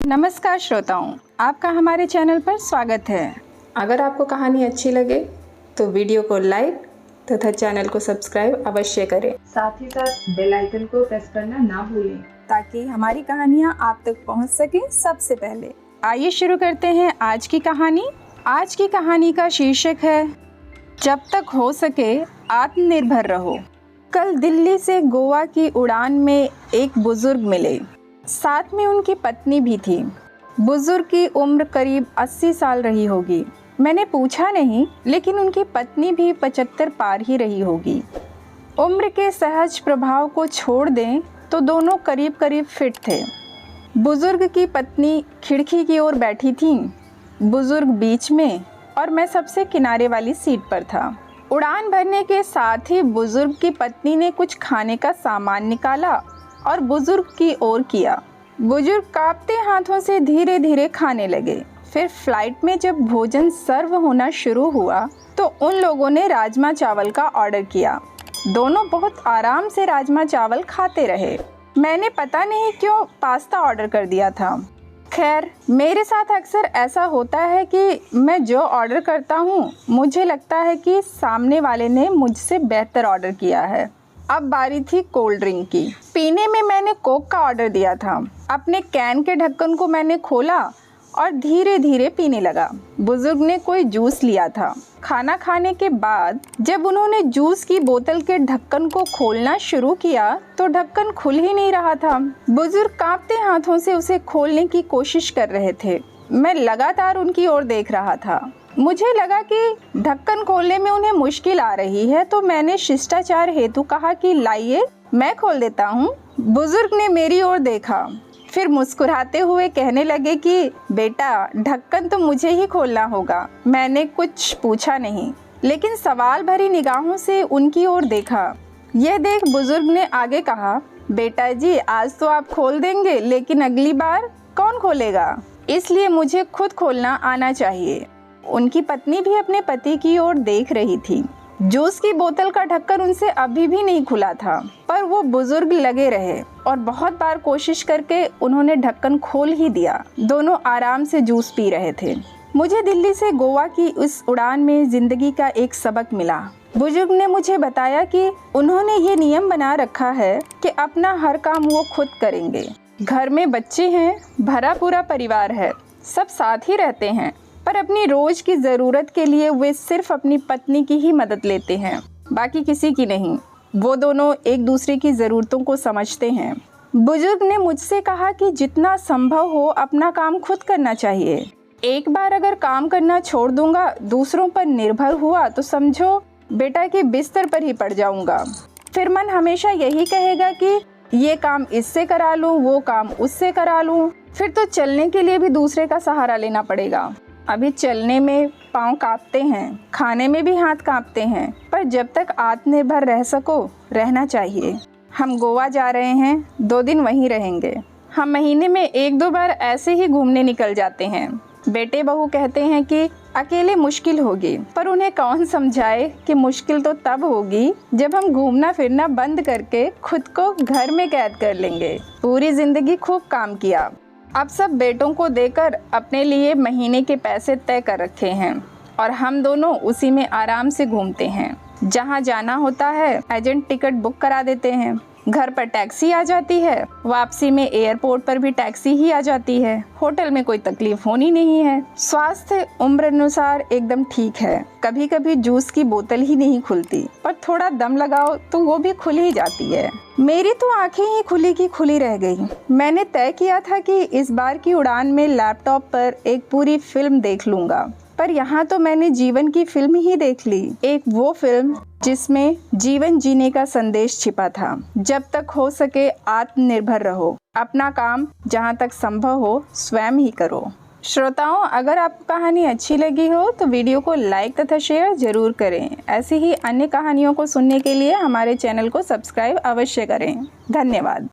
नमस्कार श्रोताओं, आपका हमारे चैनल पर स्वागत है। अगर आपको कहानी अच्छी लगे तो वीडियो को लाइक तथा चैनल को सब्सक्राइब अवश्य करें। साथ ही साथ बेल आइकन को प्रेस करना ना भूलें ताकि हमारी कहानियाँ आप तक पहुँच सके सबसे पहले। आइए शुरू करते हैं आज की कहानी। आज की कहानी का शीर्षक है जब तक हो सके आत्मनिर्भर रहो। कल दिल्ली से गोवा की उड़ान में एक बुजुर्ग मिले, साथ में उनकी पत्नी भी थी। बुजुर्ग की उम्र करीब 80 साल रही होगी। मैंने पूछा नहीं, लेकिन उनकी पत्नी भी 75 पार ही रही होगी। उम्र के सहज प्रभाव को छोड़ दें तो दोनों करीब करीब फिट थे। बुजुर्ग की पत्नी खिड़की की ओर बैठी थी, बुजुर्ग बीच में और मैं सबसे किनारे वाली सीट पर था। उड़ान भरने के साथ ही बुजुर्ग की पत्नी ने कुछ खाने का सामान निकाला और बुजुर्ग की ओर किया। बुजुर्ग कांपते हाथों से धीरे धीरे खाने लगे। फिर फ्लाइट में जब भोजन सर्व होना शुरू हुआ तो उन लोगों ने राजमा चावल का ऑर्डर किया। दोनों बहुत आराम से राजमा चावल खाते रहे। मैंने पता नहीं क्यों पास्ता ऑर्डर कर दिया था। खैर, मेरे साथ अक्सर ऐसा होता है कि मैं जो ऑर्डर करता हूँ मुझे लगता है कि सामने वाले ने मुझसे बेहतर ऑर्डर किया है। अब बारी थी कोल्ड ड्रिंक की। पीने में मैंने कोक का ऑर्डर दिया था। अपने कैन के ढक्कन को मैंने खोला और धीरे धीरे पीने लगा। बुजुर्ग ने कोई जूस लिया था। खाना खाने के बाद जब उन्होंने जूस की बोतल के ढक्कन को खोलना शुरू किया तो ढक्कन खुल ही नहीं रहा था। बुजुर्ग कांपते हाथों से उसे खोलने की कोशिश कर रहे थे। मैं लगातार उनकी ओर देख रहा था। मुझे लगा कि ढक्कन खोलने में उन्हें मुश्किल आ रही है, तो मैंने शिष्टाचार हेतु कहा कि लाइए मैं खोल देता हूँ। बुजुर्ग ने मेरी ओर देखा, फिर मुस्कुराते हुए कहने लगे कि बेटा, ढक्कन तो मुझे ही खोलना होगा। मैंने कुछ पूछा नहीं, लेकिन सवाल भरी निगाहों से उनकी ओर देखा। यह देख बुजुर्ग ने आगे कहा, बेटा जी, आज तो आप खोल देंगे, लेकिन अगली बार कौन खोलेगा? इसलिए मुझे खुद खोलना आना चाहिए। उनकी पत्नी भी अपने पति की ओर देख रही थी। जूस की बोतल का ढक्कन उनसे अभी भी नहीं खुला था, पर वो बुजुर्ग लगे रहे और बहुत बार कोशिश करके उन्होंने ढक्कन खोल ही दिया। दोनों आराम से जूस पी रहे थे। मुझे दिल्ली से गोवा की इस उड़ान में जिंदगी का एक सबक मिला। बुजुर्ग ने मुझे बताया कि उन्होंने ये नियम बना रखा है कि अपना हर काम वो खुद करेंगे। घर में बच्चे हैं, भरा पूरा परिवार है, सब साथ ही रहते हैं, पर अपनी रोज की ज़रूरत के लिए वे सिर्फ अपनी पत्नी की ही मदद लेते हैं, बाकी किसी की नहीं। वो दोनों एक दूसरे की ज़रूरतों को समझते हैं। बुजुर्ग ने मुझसे कहा कि जितना संभव हो अपना काम खुद करना चाहिए। एक बार अगर काम करना छोड़ दूंगा, दूसरों पर निर्भर हुआ, तो समझो बेटा कि बिस्तर पर ही पड़ जाऊंगा। फिर मन हमेशा यही कहेगा कि ये काम इससे करा लूँ, वो काम उससे करा लूँ। फिर तो चलने के लिए भी दूसरे का सहारा लेना पड़ेगा। अभी चलने में पाँव कांपते हैं, खाने में भी हाथ कांपते हैं, पर जब तक आत्मनिर्भर रह सको, रहना चाहिए। हम गोवा जा रहे हैं, 2 दिन वहीं रहेंगे। हम महीने में 1-2 बार ऐसे ही घूमने निकल जाते हैं। बेटे बहू कहते हैं कि अकेले मुश्किल होगी, पर उन्हें कौन समझाए कि मुश्किल तो तब होगी जब हम घूमना फिरना बंद करके खुद को घर में कैद कर लेंगे। पूरी जिंदगी खूब काम किया, अब सब बेटों को देकर अपने लिए महीने के पैसे तय कर रखे हैं और हम दोनों उसी में आराम से घूमते हैं। जहाँ जाना होता है एजेंट टिकट बुक करा देते हैं, घर पर टैक्सी आ जाती है, वापसी में एयरपोर्ट पर भी टैक्सी ही आ जाती है। होटल में कोई तकलीफ होनी नहीं है। स्वास्थ्य उम्र अनुसार एकदम ठीक है। कभी कभी जूस की बोतल ही नहीं खुलती, पर थोड़ा दम लगाओ तो वो भी खुल ही जाती है। मेरी तो आंखें ही खुली की खुली रह गई। मैंने तय किया था कि इस बार की उड़ान में लैपटॉप पर एक पूरी फिल्म देख लूंगा, पर यहाँ तो मैंने जीवन की फिल्म ही देख ली। एक वो फिल्म जिसमें जीवन जीने का संदेश छिपा था। जब तक हो सके आत्मनिर्भर रहो, अपना काम जहाँ तक संभव हो स्वयं ही करो। श्रोताओं, अगर आपको कहानी अच्छी लगी हो तो वीडियो को लाइक तथा शेयर जरूर करें। ऐसी ही अन्य कहानियों को सुनने के लिए हमारे चैनल को सब्सक्राइब अवश्य करें। धन्यवाद।